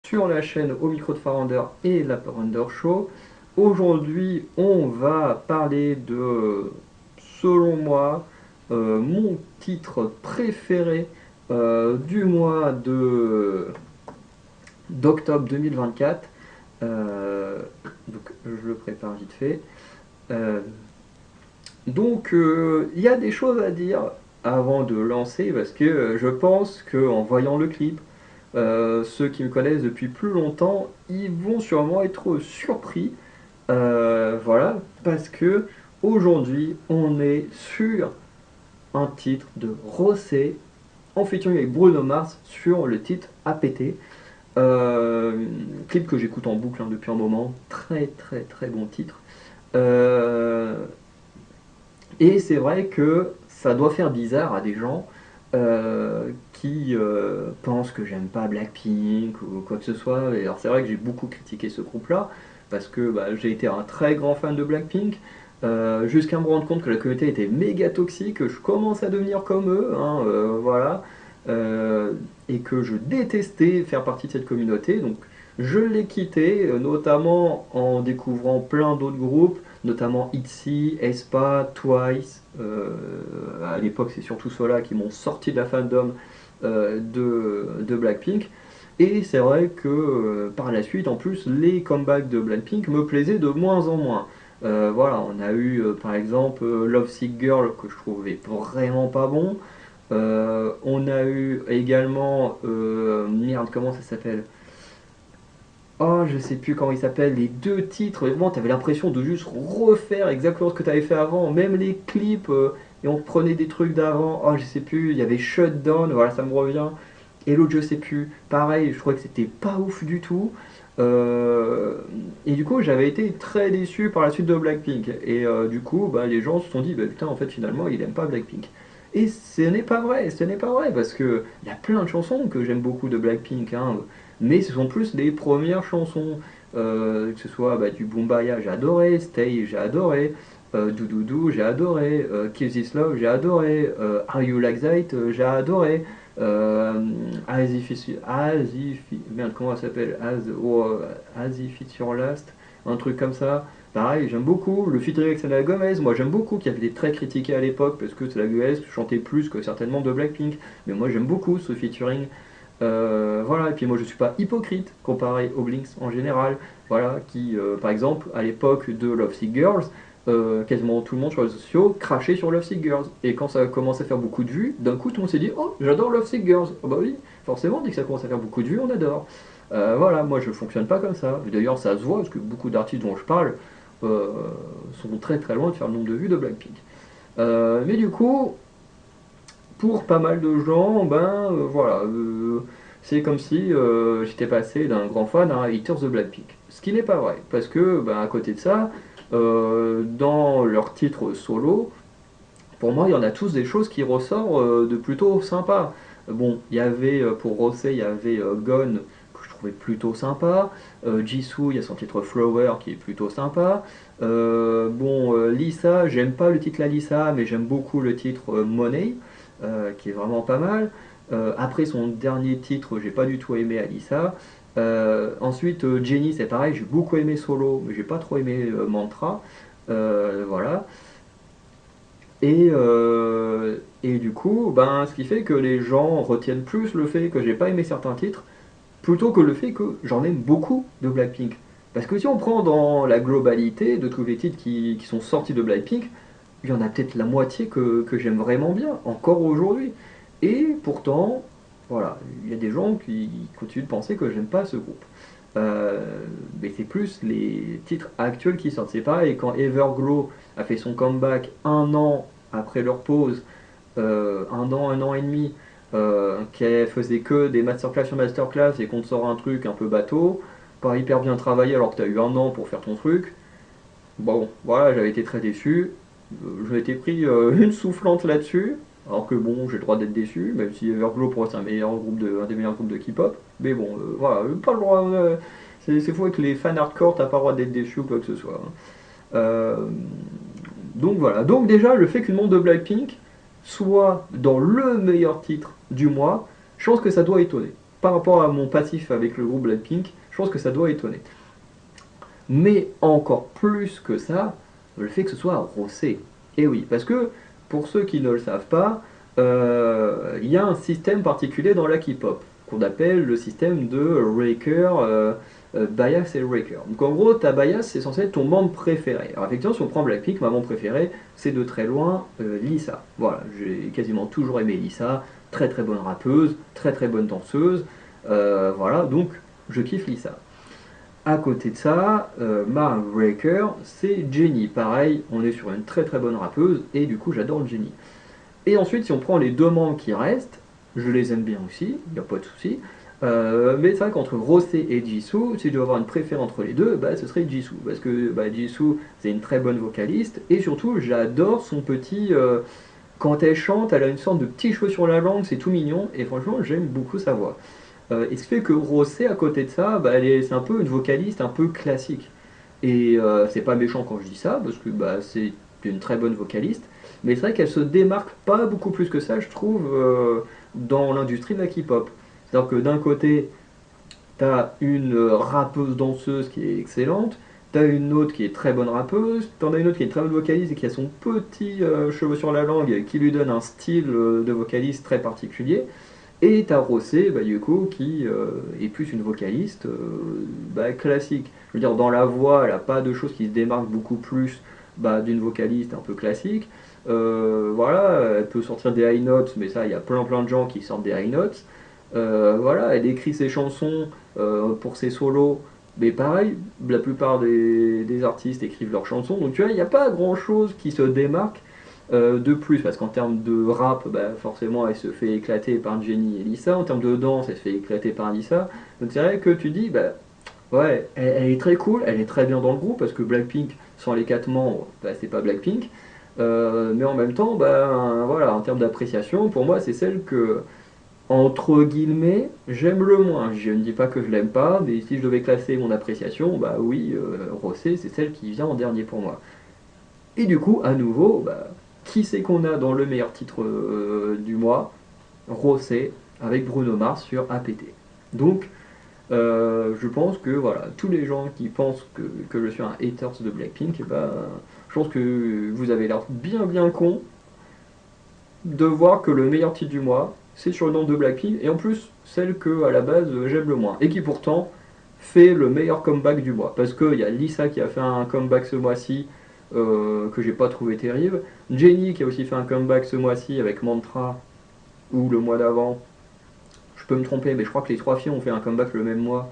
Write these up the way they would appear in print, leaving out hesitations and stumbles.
sur la chaîne Au micro de Farander et la Farander Show. Aujourd'hui, on va parler de, selon moi, mon titre préféré du mois d'octobre 2024. Donc, je le prépare vite fait. Euh, il y a des choses à dire avant de lancer parce que je pense qu'en voyant le clip, ceux qui me connaissent depuis plus longtemps, ils vont sûrement être surpris. Voilà, parce que aujourd'hui, on est sur un titre de Rosé en featuring avec Bruno Mars sur le titre APT. Clip que j'écoute en boucle depuis un moment, très très très bon titre. Euh, et c'est vrai que ça doit faire bizarre à des gens qui pensent que j'aime pas Blackpink ou quoi que ce soit. Et alors c'est vrai que j'ai beaucoup critiqué ce groupe-là parce que j'ai été un très grand fan de Blackpink jusqu'à me rendre compte que la communauté était méga toxique, que je commence à devenir comme eux, hein, voilà, euh, et que je détestais faire partie de cette communauté. Donc je l'ai quitté, notamment en découvrant plein d'autres groupes notamment ITZY, aespa, Twice. À l'époque, c'est surtout ceux-là qui m'ont sorti de la fandom de Blackpink. Et c'est vrai que par la suite, en plus, les comebacks de Blackpink me plaisaient de moins en moins. Voilà, on a eu par exemple Love Sick Girl que je trouvais vraiment pas bon. On a eu également, merde, comment ça s'appelle? Oh, je sais plus comment il s'appelle, les deux titres, vraiment, t'avais l'impression de juste refaire exactement ce que t'avais fait avant, même les clips, et on prenait des trucs d'avant, oh, je sais plus, il y avait Shutdown, voilà, ça me revient, et l'autre, je sais plus, pareil, je trouvais que c'était pas ouf du tout, Euh, et du coup, j'avais été très déçu par la suite de Blackpink, et du coup, les gens se sont dit, putain, en fait, finalement, il aime pas Blackpink. Et ce n'est pas vrai, ce n'est pas vrai, parce que il y a plein de chansons que j'aime beaucoup de Blackpink, hein, mais ce sont plus les premières chansons, que ce soit du Boombayah, j'ai adoré, Stay, j'ai adoré, Doudoudou, j'ai adoré, Kill This Love, j'ai adoré, Are You Like That, j'ai adoré, As If merde, comment ça s'appelle, As If It's Your Last, un truc comme ça. Pareil, j'aime beaucoup le featuring avec Selena Gomez. Moi, j'aime beaucoup, qui avait été très critiqué à l'époque parce que Selena Gomez chantait plus que certainement de Blackpink. Mais moi, j'aime beaucoup ce featuring. Voilà, et puis moi je suis pas hypocrite comparé aux Blinks en général, voilà, qui par exemple à l'époque de Love Sick Girls, quasiment tout le monde sur les réseaux sociaux crachait sur Love Sick Girls. Et quand ça a commencé à faire beaucoup de vues, d'un coup tout le monde s'est dit oh j'adore Love Sick Girls. Oh bah oui, forcément dès que ça commence à faire beaucoup de vues on adore. Voilà, moi je fonctionne pas comme ça. D'ailleurs ça se voit parce que beaucoup d'artistes dont je parle euh, sont très très loin de faire le nombre de vues de Blackpink. Mais du coup, pour pas mal de gens, voilà, c'est comme si j'étais passé d'un grand fan à un hater de Blackpink. Ce qui n'est pas vrai, parce que à côté de ça, dans leurs titres solo, pour moi, il y en a tous des choses qui ressortent de plutôt sympa. Bon, il y avait pour Rosé, il y avait Gone que je trouvais plutôt sympa. Jisoo, il y a son titre Flower qui est plutôt sympa. Lisa, j'aime pas le titre La Lisa, mais j'aime beaucoup le titre Money, qui est vraiment pas mal. Après son dernier titre, j'ai pas du tout aimé Alissa. Ensuite, Jenny, c'est pareil, j'ai beaucoup aimé Solo, mais j'ai pas trop aimé Mantra. Voilà. Et du coup, ce qui fait que les gens retiennent plus le fait que j'ai pas aimé certains titres, plutôt que le fait que j'en aime beaucoup de Blackpink. Parce que si on prend dans la globalité de tous les titres qui sont sortis de Blackpink, il y en a peut-être la moitié que j'aime vraiment bien, encore aujourd'hui. Et pourtant, voilà, il y a des gens qui continuent de penser que j'aime pas ce groupe. Euh, mais c'est plus les titres actuels qui sortent. C'est pareil, quand Everglow a fait son comeback un an après leur pause, un an et demi, qu'elle faisait que des masterclass sur masterclass et qu'on te sort un truc un peu bateau, pas hyper bien travaillé alors que tu as eu un an pour faire ton truc. Bon, voilà, j'avais été très déçu. Je m'étais pris une soufflante là-dessus. Alors que bon, j'ai le droit d'être déçu, même si Everglow pour moi c'est un des meilleurs groupes de K-pop. Mais bon, voilà, pas le droit. C'est faux avec les fans hardcore, t'as pas le droit d'être déçu ou quoi que ce soit, hein. Euh, donc voilà. Donc déjà, le fait qu'une montre de Blackpink soit dans le meilleur titre du mois, je pense que ça doit étonner. par rapport à mon passif avec le groupe Blackpink, je pense que ça doit étonner. Mais encore plus que ça, le fait que ce soit Rosé. Et oui, parce que pour ceux qui ne le savent pas, il y a un système particulier dans la K-pop qu'on appelle le système de Raker, Bias et Raker. Donc en gros, ta Bias, c'est censé être ton membre préféré. Alors effectivement, si on prend Blackpink, ma membre préférée, c'est de très loin Lisa. Voilà, j'ai quasiment toujours aimé Lisa, très très bonne rappeuse, très très bonne danseuse. Voilà, donc je kiffe Lisa. À côté de ça, ma Breaker, c'est Jennie. Pareil, on est sur une très très bonne rappeuse, et du coup j'adore Jennie. Et ensuite, si on prend les deux membres qui restent, je les aime bien aussi, il n'y a pas de souci. Mais c'est vrai qu'entre Rosé et Jisoo, si je dois avoir une préférence entre les deux, bah, ce serait Jisoo. Parce que bah, Jisoo, c'est une très bonne vocaliste, et surtout, j'adore son petit... quand elle chante, elle a une sorte de petit cheveu sur la langue, c'est tout mignon, et franchement, j'aime beaucoup sa voix. Et ce qui fait que Rosé, à côté de ça, bah, c'est un peu une vocaliste un peu classique. Et c'est pas méchant quand je dis ça, parce que bah, c'est une très bonne vocaliste, mais c'est vrai qu'elle se démarque pas beaucoup plus que ça, je trouve, dans l'industrie de la K-pop. C'est-à-dire que d'un côté, t'as une rappeuse danseuse qui est excellente, t'as une autre qui est très bonne rappeuse, t'en as une autre qui est très bonne vocaliste et qui a son petit cheveu sur la langue qui lui donne un style de vocaliste très particulier. Et t'as Rosé, bah, Yuko, qui est plus une vocaliste bah, classique. Je veux dire, dans la voix, elle n'a pas de choses qui se démarquent beaucoup plus bah, d'une vocaliste un peu classique. Voilà, elle peut sortir des high notes, mais ça, il y a plein plein de gens qui sortent des high notes. Voilà, elle écrit ses chansons pour ses solos, mais pareil, la plupart des artistes écrivent leurs chansons, donc tu vois, il n'y a pas grand chose qui se démarque de plus, parce qu'en termes de rap, bah, forcément, elle se fait éclater par Jennie et Lisa. En termes de danse, elle se fait éclater par Lisa. Donc c'est vrai que tu dis, bah, ouais, elle est très cool, elle est très bien dans le groupe, parce que Blackpink, sans les quatre membres, bah, c'est pas Blackpink. Mais en même temps, bah, voilà, en termes d'appréciation, pour moi, c'est celle que, entre guillemets, j'aime le moins. Je ne dis pas que je l'aime pas, mais si je devais classer mon appréciation, bah oui, Rosé, c'est celle qui vient en dernier pour moi. Et du coup, à nouveau, bah, qui c'est qu'on a dans le meilleur titre du mois? Rosé avec Bruno Mars sur APT. Donc, je pense que voilà, tous les gens qui pensent que je suis un haters de Blackpink, bah, je pense que vous avez l'air bien bien con de voir que le meilleur titre du mois, c'est sur le nom de Blackpink, et en plus, celle que à la base j'aime le moins, et qui pourtant fait le meilleur comeback du mois. Parce qu'il y a Lisa qui a fait un comeback ce mois-ci, que j'ai pas trouvé terrible. Jennie qui a aussi fait un comeback ce mois-ci avec Mantra, ou le mois d'avant. Je peux me tromper, mais je crois que les trois filles ont fait un comeback le même mois,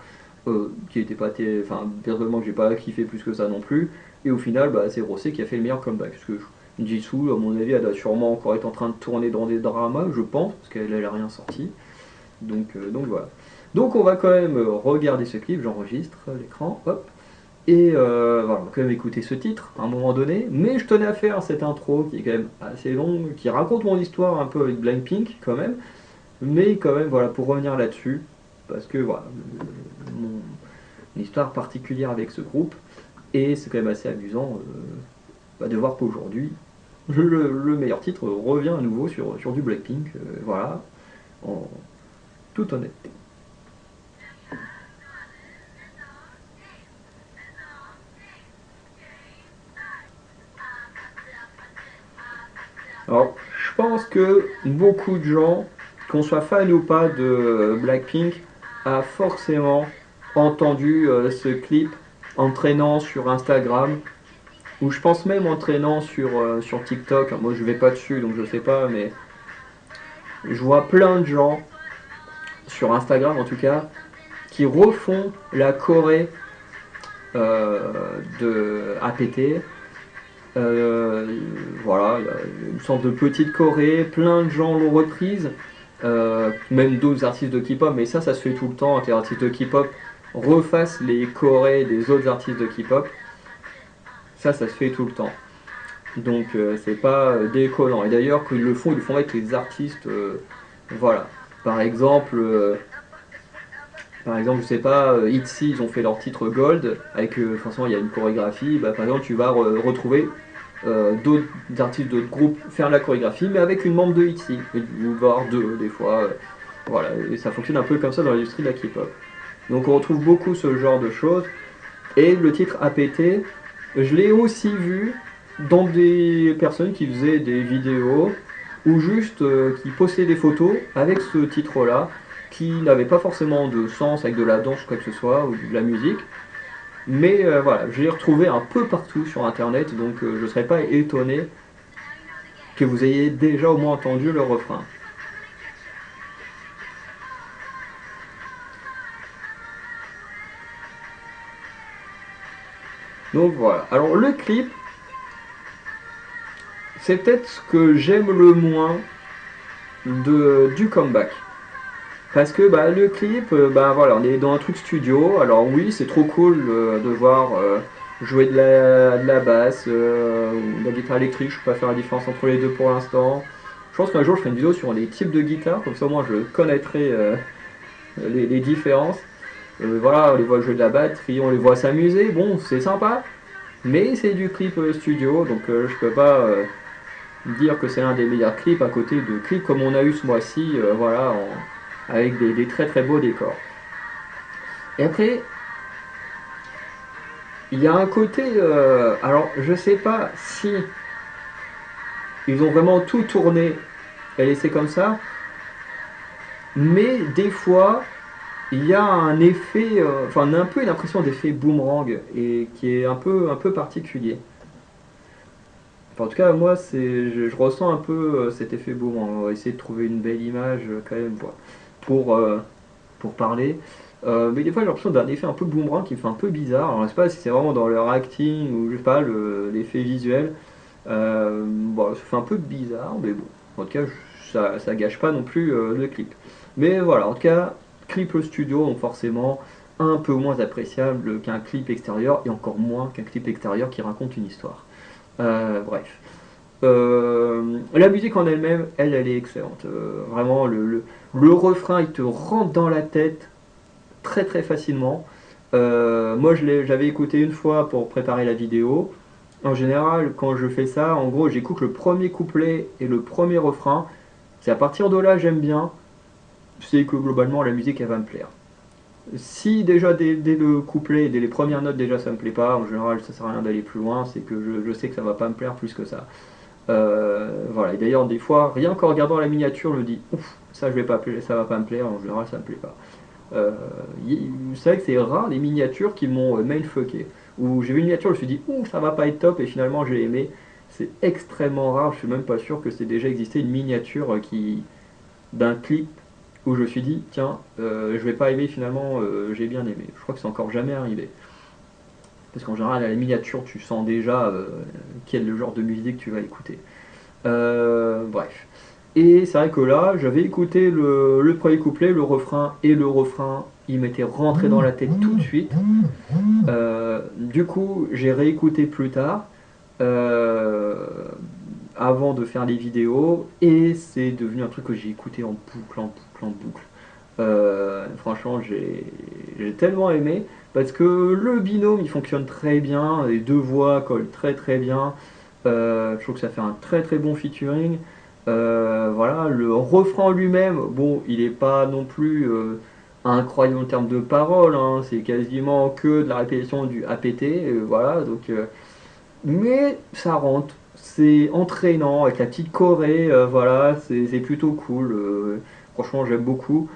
qui était pas enfin, personnellement que j'ai pas kiffé plus que ça non plus. Et au final, bah, c'est Rosé qui a fait le meilleur comeback. Parce que Jisoo, à mon avis, elle doit sûrement encore être en train de tourner dans des dramas, je pense, parce qu'elle n'a rien sorti. Donc voilà. Donc on va quand même regarder ce clip, j'enregistre l'écran, hop. Et voilà, on va quand même écouter ce titre à un moment donné, mais je tenais à faire cette intro qui est quand même assez longue, qui raconte mon histoire un peu avec Blackpink quand même, mais quand même voilà, pour revenir là-dessus, parce que voilà, mon histoire particulière avec ce groupe, et c'est quand même assez amusant bah, de voir qu'aujourd'hui, le meilleur titre revient à nouveau sur du Blackpink, voilà, en toute honnêteté. Alors, je pense que beaucoup de gens, qu'on soit fan ou pas de Blackpink, a forcément entendu ce clip entraînant sur Instagram, ou je pense même entraînant sur TikTok. Alors, moi, je vais pas dessus, donc je sais pas, mais je vois plein de gens, sur Instagram en tout cas, qui refont la Corée de APT. Euh, voilà, il y a une sorte de petite Corée, plein de gens l'ont reprise, même d'autres artistes de K-pop, mais ça se fait tout le temps, que les artistes de K-pop refassent les Corées des autres artistes de K-pop, ça se fait tout le temps. Donc c'est pas déconnant. Et d'ailleurs, qu'ils le font, ils le font avec les artistes, voilà. Par exemple, je sais pas, ITZY, ils ont fait leur titre Gold, avec, forcément, il y a une chorégraphie. Bah, par exemple, tu vas retrouver d'autres artistes d'autres groupes faire la chorégraphie, mais avec une membre de ITZY. Ou voire deux, des fois. Voilà, et ça fonctionne un peu comme ça dans l'industrie de la K-pop. Donc on retrouve beaucoup ce genre de choses. Et le titre APT, je l'ai aussi vu dans des personnes qui faisaient des vidéos ou juste qui postaient des photos avec ce titre-là, qui n'avait pas forcément de sens avec de la danse ou quoi que ce soit, ou de la musique. Mais voilà, je l'ai retrouvé un peu partout sur internet, donc je ne serais pas étonné que vous ayez déjà au moins entendu le refrain. Donc voilà. Alors le clip, c'est peut-être ce que j'aime le moins du comeback. Parce que bah, le clip, bah, voilà, on est dans un truc studio. Alors oui, c'est trop cool de voir jouer de la basse ou de la guitare électrique. Je ne peux pas faire la différence entre les deux pour l'instant. Je pense qu'un jour je ferai une vidéo sur les types de guitares, comme ça moi je connaîtrai les différences. Voilà, on les voit jouer de la batterie, on les voit s'amuser. Bon, c'est sympa, mais c'est du clip studio, donc je peux pas dire que c'est l'un des meilleurs clips à côté de clips comme on a eu ce mois-ci, voilà, avec des très très beaux décors. Et après, il y a un côté, alors je sais pas si ils ont vraiment tout tourné et laissé comme ça, mais des fois il y a un effet, enfin on a un peu une impression d'effet boomerang et qui est un peu particulier. Enfin, en tout cas, moi, je ressens un peu cet effet boomerang. On va essayer de trouver une belle image quand même pour, euh, pour parler. Mais des fois, j'ai l'impression d'un effet un peu boomerang qui me fait un peu bizarre. Alors, je sais pas si c'est vraiment dans leur acting ou je sais pas, l'effet visuel. Bon, ça fait un peu bizarre, mais bon. En tout cas, ça gâche pas non plus le clip. Mais voilà, en tout cas, clip studio, donc forcément un peu moins appréciable qu'un clip extérieur et encore moins qu'un clip extérieur qui raconte une histoire. Bref. La musique en elle-même, elle est excellente. Vraiment, le refrain, il te rentre dans la tête très très facilement. Moi, j'avais écouté une fois pour préparer la vidéo. En général, quand je fais ça, en gros, j'écoute le premier couplet et le premier refrain. C'est à partir de là, j'aime bien. C'est que globalement, la musique, elle va me plaire. Si déjà dès le couplet, dès les premières notes, déjà ça me plaît pas, en général, ça sert à rien d'aller plus loin. C'est que je sais que ça va pas me plaire plus que ça. Voilà. Et d'ailleurs, des fois, rien qu'en regardant la miniature, je me dis, ouf, ça je vais pas plaire, ça va pas me plaire. En général, ça me plaît pas. Euh, c'est vrai que c'est rare les miniatures qui m'ont mindfucké. Où j'ai vu une miniature, je me suis dit, ouh, ça va pas être top, et finalement j'ai aimé. C'est extrêmement rare. Je suis même pas sûr que c'est déjà existé une miniature d'un clip où je me suis dit, tiens, je vais pas aimer finalement, j'ai bien aimé. Je crois que c'est encore jamais arrivé. Parce qu'en général, à la miniature, tu sens déjà quel est le genre de musique que tu vas écouter. Bref. Et c'est vrai que là, j'avais écouté le premier couplet, le refrain, il m'était rentré dans la tête tout de suite. Du coup, j'ai réécouté plus tard, euh, avant de faire les vidéos, et c'est devenu un truc que j'ai écouté en boucle, en boucle, en boucle. Franchement, j'ai tellement aimé parce que le binôme il fonctionne très bien, les deux voix collent très très bien. Je trouve que ça fait un très très bon featuring. Voilà, le refrain lui-même, bon, il n'est pas non plus incroyable en termes de paroles, hein, c'est quasiment que de la répétition du APT, voilà, donc, mais ça rentre, c'est entraînant avec la petite choré, voilà, c'est plutôt cool. Franchement, j'aime beaucoup.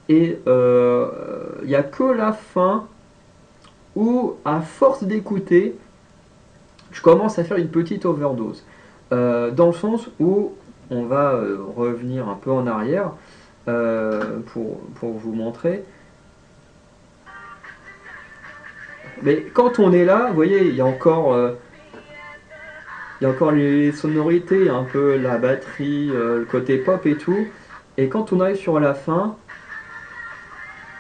Et il n'y a que la fin où, à force d'écouter, je commence à faire une petite overdose. Dans le sens où on va revenir un peu en arrière pour vous montrer. Mais quand on est là, vous voyez, il y a encore les sonorités, un peu la batterie, le côté pop et tout. Et quand on arrive sur la fin,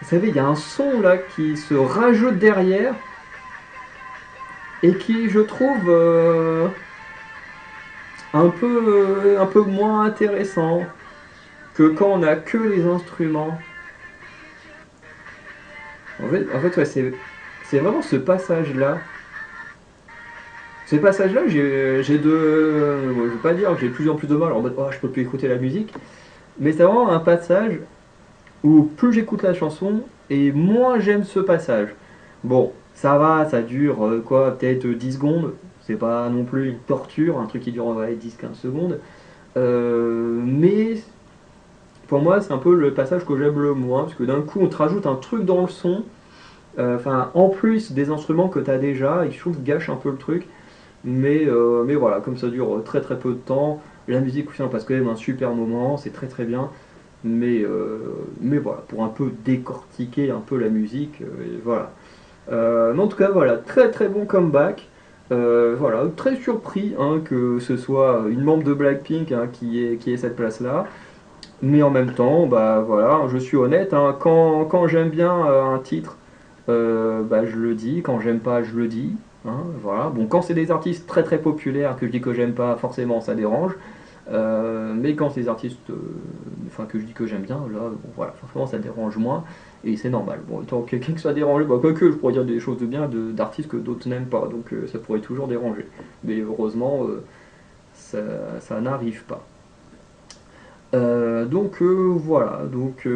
vous savez, il y a un son là qui se rajoute derrière et qui, je trouve, un peu moins intéressant que quand on a que les instruments. En fait ouais, c'est vraiment ce passage-là. Ces passages-là, j'ai je vais pas dire que j'ai de plus en plus de mal en mode oh, je peux plus écouter la musique, mais c'est vraiment un passage. où plus j'écoute la chanson et moins j'aime ce passage. Bon, ça va, ça dure quoi, peut-être 10 secondes, c'est pas non plus une torture, un truc qui dure ouais, 10-15 secondes. Mais pour moi, c'est un peu le passage que j'aime le moins, parce que d'un coup, on te rajoute un truc dans le son, enfin, en plus des instruments que tu as déjà, et je trouve que gâche un peu le truc. Mais voilà, comme ça dure très très peu de temps, la musique aussi on passe quand même un super moment, c'est très très bien. Mais voilà, pour un peu décortiquer un peu la musique, et voilà. Mais en tout cas, voilà, très très bon comeback. Voilà, très surpris hein, que ce soit une membre de Blackpink hein, qui ait cette place-là. Mais en même temps, bah voilà, je suis honnête, hein, quand j'aime bien un titre, bah, je le dis, quand j'aime pas, je le dis. Hein, voilà. Bon, quand c'est des artistes très très populaires que je dis que j'aime pas, forcément ça dérange. Mais quand c'est des artistes enfin, que je dis que j'aime bien, là, bon, voilà, forcément ça dérange moins. Et c'est normal. Bon, tant que quelqu'un que soit dérangé, bah, quoique je pourrais dire des choses de bien d'artistes que d'autres n'aiment pas, donc ça pourrait toujours déranger. Mais heureusement, ça, ça n'arrive pas. Donc voilà, donc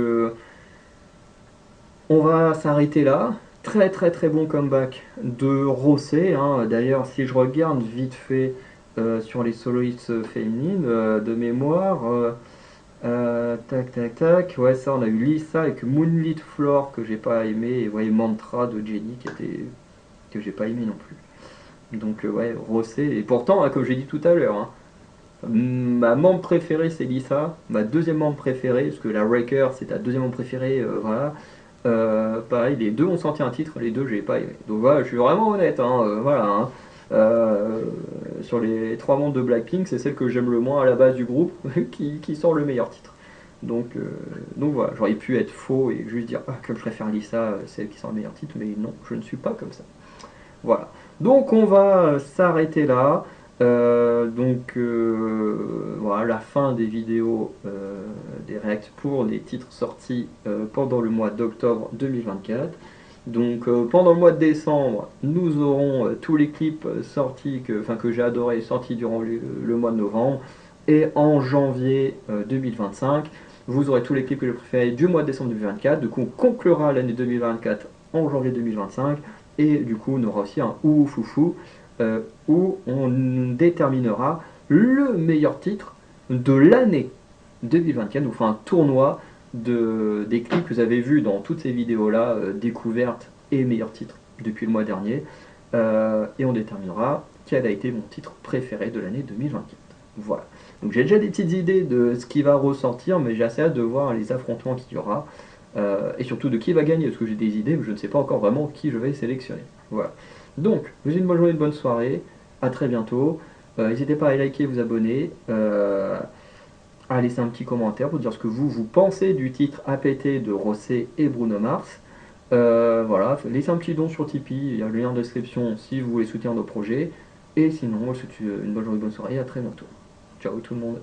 on va s'arrêter là. Très très très bon comeback de Rosé. Hein. D'ailleurs, si je regarde vite fait sur les soloistes féminines de mémoire, tac tac tac, ouais ça on a eu Lisa avec Moonlit Floor que j'ai pas aimé et ouais Mantra de Jenny que j'ai pas aimé non plus. Donc ouais Rosé et pourtant hein, comme j'ai dit tout à l'heure, hein, ma membre préférée c'est Lisa, ma deuxième membre préférée parce que la Wrecker c'est ta deuxième membre préférée, voilà. Pareil, les deux ont sorti un titre, les deux j'ai pas aimé. Donc voilà, je suis vraiment honnête, hein, voilà. Hein. Euh, sur les trois membres de Blackpink, c'est celle que j'aime le moins à la base du groupe qui sort le meilleur titre. Donc, euh, donc voilà, j'aurais pu être faux et juste dire ah, que je préfère Lisa, c'est elle qui sort le meilleur titre, mais non, je ne suis pas comme ça. Voilà. Donc on va s'arrêter là. Voilà la fin des vidéos des reacts pour les titres sortis pendant le mois d'octobre 2024. Donc pendant le mois de décembre, nous aurons tous les clips sortis que j'ai adoré sortis durant le mois de novembre. Et en janvier 2025, vous aurez tous les clips que j'ai préférés du mois de décembre 2024. Du coup, on conclura l'année 2024 en janvier 2025. Et du coup, on aura aussi un ou foufou où on déterminera le meilleur titre de l'année 2024. On fera un tournoi des clips que vous avez vus dans toutes ces vidéos-là, découvertes et meilleurs titres depuis le mois dernier. Et on déterminera quel a été mon titre préféré de l'année 2024. Voilà. Donc j'ai déjà des petites idées de ce qui va ressortir, mais j'ai assez hâte de voir les affrontements qu'il y aura. Et surtout de qui va gagner, parce que j'ai des idées, mais je ne sais pas encore vraiment qui je vais sélectionner. Voilà. Donc, je vous souhaite une bonne journée, une bonne soirée. À très bientôt. N'hésitez pas à liker, vous abonner, à laisser un petit commentaire pour dire ce que vous pensez du titre APT de Rosé et Bruno Mars. Voilà, laissez un petit don sur Tipeee, il y a le lien en description si vous voulez soutenir nos projets. Et sinon, je vous souhaite une bonne journée, une bonne soirée, à très bientôt. Ciao tout le monde.